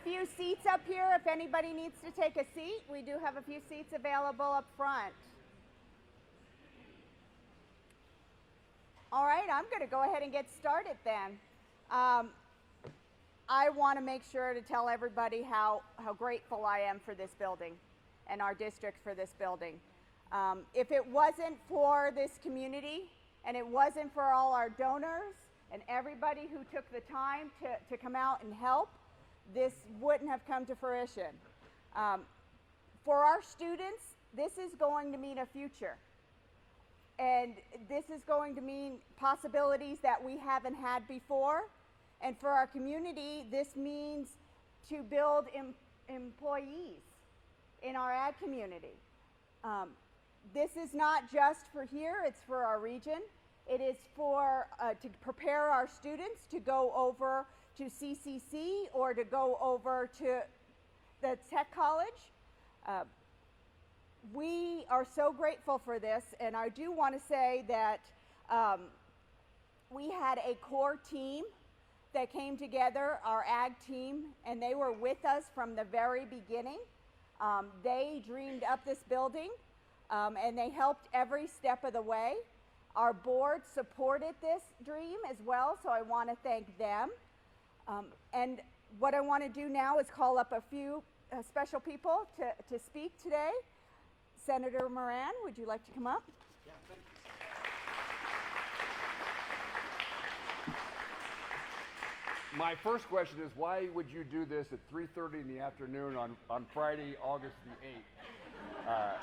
few seats up here if anybody needs to take a seat. We do have a few seats available up front. All right, I'm going to go ahead and get started then. I want to make sure to tell everybody how grateful I am for this building and our district for this building. If it wasn't for this community and it wasn't for all our donors and everybody who took the time to come out and help, this wouldn't have come to fruition. For our students, this is going to mean a future. And this is going to mean possibilities that we haven't had before. And for our community, this means to build employees in our ag community. This is not just for here, it's for our region. It is for to prepare our students to go over to CCC or to go over to the tech college. We are so grateful for this, and I do want to say that we had a core team that came together, our ag team, and they were with us from the very beginning. They dreamed up this building, and they helped every step of the way. Our board supported this dream as well, so I want to thank them. And what I want to do now is call up a few special people to speak today. Senator Moran, would you like to come up? Yeah, thank you. My first question is, why would you do this at 3:30 in the afternoon on Friday, August the 8th?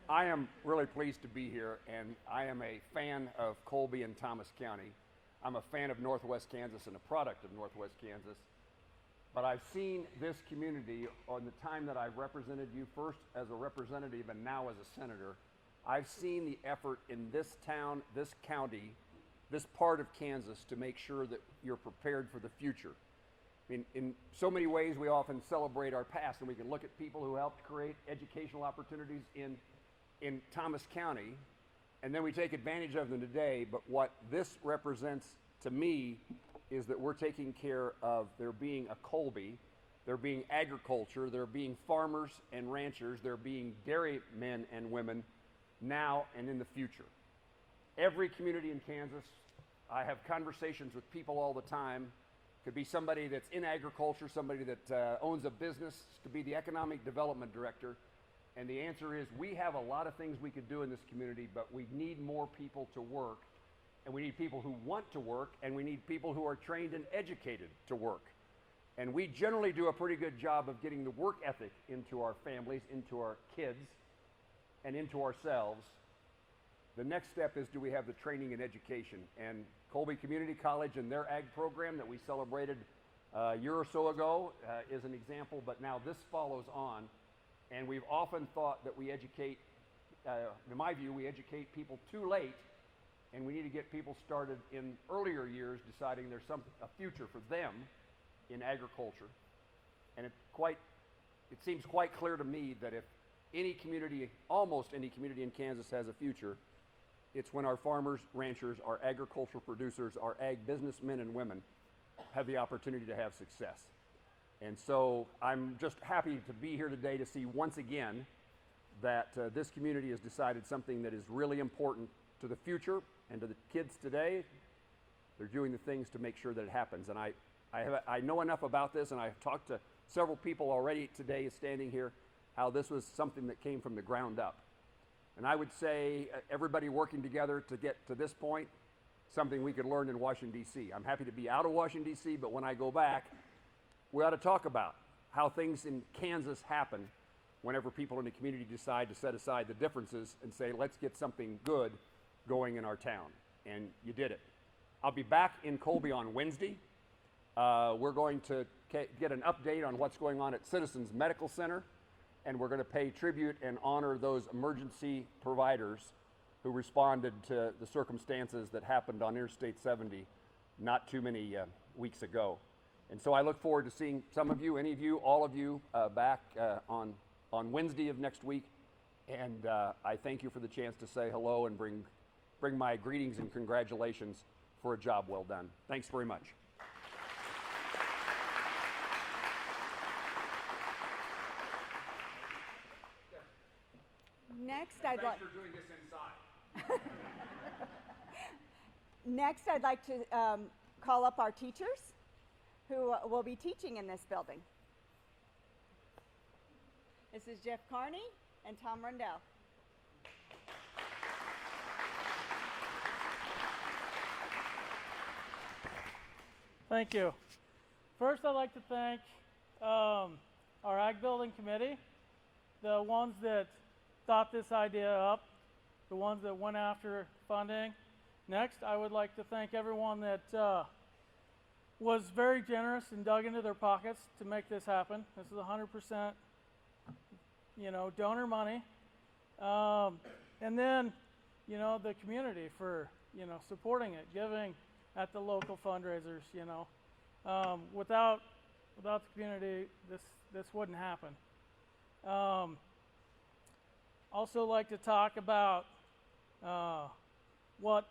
I am really pleased to be here, and I am a fan of Colby and Thomas County. I'm a fan of Northwest Kansas and a product of Northwest Kansas. But I've seen this community on the time that I've represented you, first as a representative and now as a senator. I've seen the effort in this town, this county, this part of Kansas to make sure that you're prepared for the future. I mean, in so many ways, we often celebrate our past, and we can look at people who helped create educational opportunities in Thomas County, and then we take advantage of them today. But what this represents to me is that we're taking care of there being a Colby, there being agriculture, there being farmers and ranchers, there being dairy men and women now and in the future. Every community in Kansas, I have conversations with people all the time. Could be somebody that's in agriculture, somebody that owns a business, could be the economic development director. And the answer is, we have a lot of things we could do in this community, but we need more people to work. And we need people who want to work, and we need people who are trained and educated to work. And we generally do a pretty good job of getting the work ethic into our families, into our kids, and into ourselves. The next step is, do we have the training and education? And Colby Community College and their ag program that we celebrated a year or so ago is an example, but now this follows on. And we've often thought that we educate, in my view, we educate people too late, and we need to get people started in earlier years deciding there's a future for them in agriculture. And it seems quite clear to me that if any community, almost any community in Kansas has a future, it's when our farmers, ranchers, our agricultural producers, our ag businessmen and women have the opportunity to have success. And so I'm just happy to be here today to see once again that this community has decided something that is really important to the future and to the kids today. They're doing the things to make sure that it happens. And I know enough about this, and I've talked to several people already today standing here, how this was something that came from the ground up. And I would say everybody working together to get to this point, something we could learn in Washington, D.C. I'm happy to be out of Washington, D.C., but when I go back, we ought to talk about how things in Kansas happen whenever people in the community decide to set aside the differences and say, let's get something good going in our town. And you did it. I'll be back in Colby on Wednesday. We're going to get an update on what's going on at Citizens Medical Center, and we're going to pay tribute and honor those emergency providers who responded to the circumstances that happened on Interstate 70 not too many weeks ago. And so I look forward to seeing some of you, any of you, all of you back on Wednesday of next week. And I thank you for the chance to say hello and bring my greetings and congratulations for a job well done. Thanks very much. Next, I'd like. Thanks for doing this inside. Next, I'd like to call up our teachers who will be teaching in this building. This is Jeff Carney and Tom Rundell. Thank you. First, I'd like to thank our Ag Building Committee, the ones that thought this idea up, the ones that went after funding. Next, I would like to thank everyone that was very generous and dug into their pockets to make this happen. This is 100%, donor money. And then, the community for, supporting it, giving at the local fundraisers, Without the community, this wouldn't happen. Also like to talk about what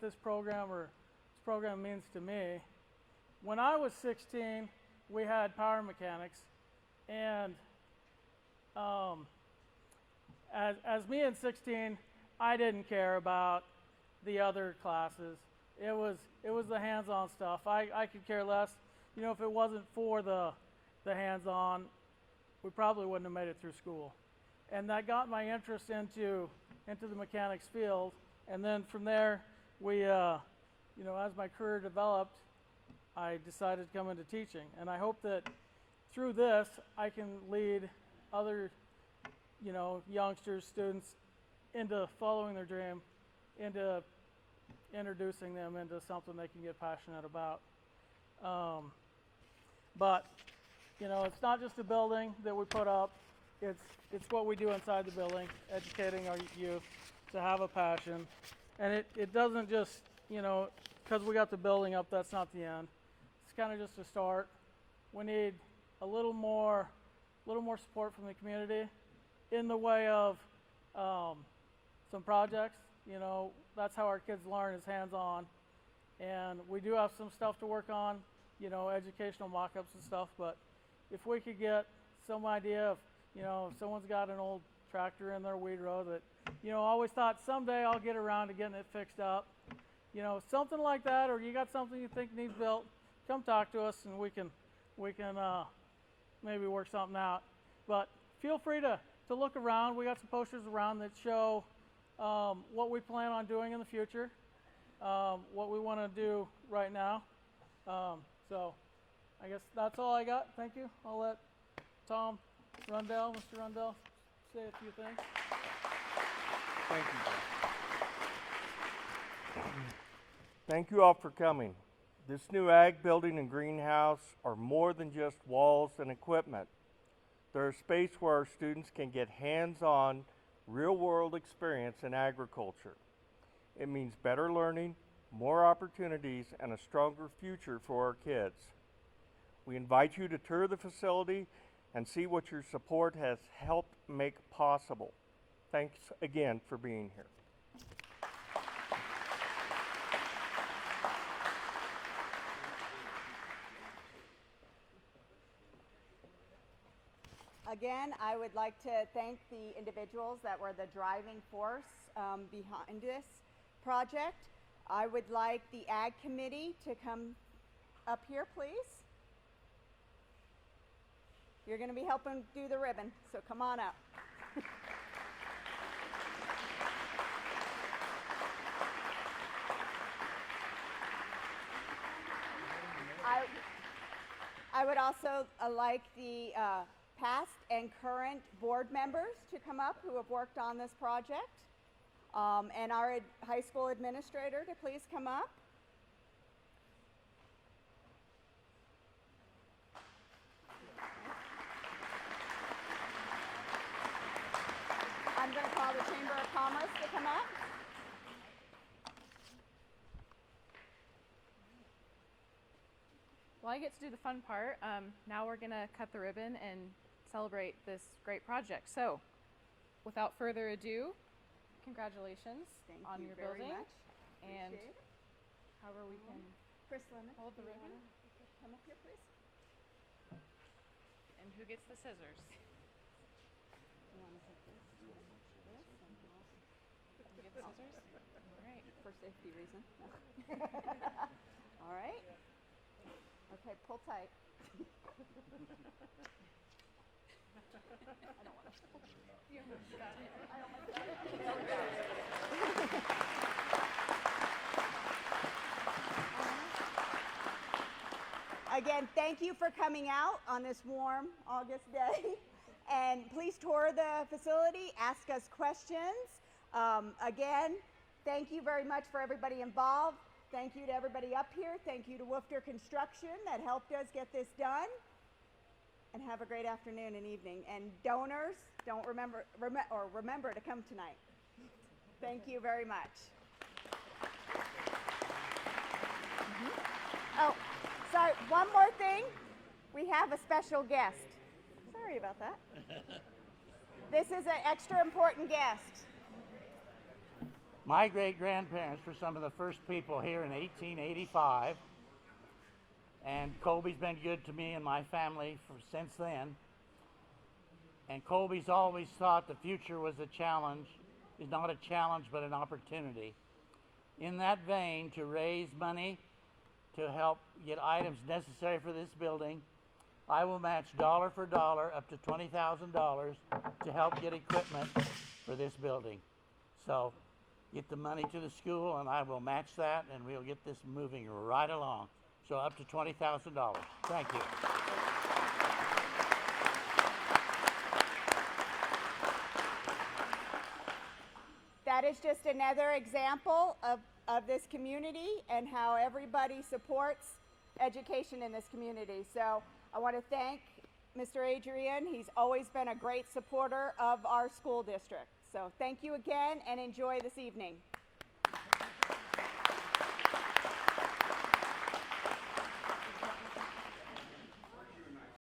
this program means to me. When I was 16, we had power mechanics, and as me at 16, I didn't care about the other classes. It was the hands-on stuff. I could care less. If it wasn't for the hands-on, we probably wouldn't have made it through school. And that got my interest into the mechanics field. And then from there, we, as my career developed, I decided to come into teaching. And I hope that through this, I can lead other, youngsters, students into following their dream, into introducing them into something they can get passionate about. But it's not just a building that we put up, it's what we do inside the building, educating our youth to have a passion. And it doesn't just, because we got the building up, that's not the end. It's kind of just a start. We need a little more support from the community in the way of some projects. That's how our kids learn, is hands-on. And we do have some stuff to work on, educational mock-ups and stuff, but if we could get some idea of, if someone's got an old tractor in their weed row that, always thought someday I'll get around to getting it fixed up, something like that, or you got something you think needs built, come talk to us and we can maybe work something out. But feel free to look around. We got some posters around that show what we plan on doing in the future, what we want to do right now. So I guess that's all I got. Thank you. I'll let Tom Rundell, Mr. Rundell, say a few things. Thank you. Thank you all for coming. This new ag building and greenhouse are more than just walls and equipment. They're a space where our students can get hands-on, real-world experience in agriculture. It means better learning, more opportunities, and a stronger future for our kids. We invite you to tour the facility and see what your support has helped make possible. Thanks again for being here. Again, I would like to thank the individuals that were the driving force behind this project. I would like the Ag Committee to come up here, please. You're going to be helping do the ribbon, so come on up. I would also like the past and current board members to come up who have worked on this project, and our high school administrator to please come up. I'm going to call the Chamber of Commerce to come up. Well, I get to do the fun part. Now we're going to cut the ribbon and celebrate this great project. So, without further ado, congratulations on your building. Much. And Appreciate it. however we can Chris Lemon, hold the do you ribbon. wanna come up here, please. And who gets the scissors? You wanna take this? Get the scissors? All right. For safety reason. All right. Okay, pull tight. You almost got it. There we go. Again, thank you for coming out on this warm August day. And please tour the facility, ask us questions. Again, thank you very much for everybody involved. Thank you to everybody up here. Thank you to Woofter Construction that helped us get this done. And have a great afternoon and evening. And donors, don't remember to come tonight. Thank you very much. Oh, sorry, one more thing. We have a special guest. Sorry about that. This is an extra important guest. My great-grandparents were some of the first people here in 1885, and Colby's been good to me and my family since then. And Colby's always thought the future was a challenge, is not a challenge but an opportunity. In that vein, to raise money to help get items necessary for this building, I will match dollar for dollar up to $20,000 to help get equipment for this building. So get the money to the school and I will match that and we'll get this moving right along. So up to $20,000. Thank you. That is just another example of this community and how everybody supports education in this community. So I want to thank Mr. Adrian. He's always been a great supporter of our school district. So thank you again and enjoy this evening.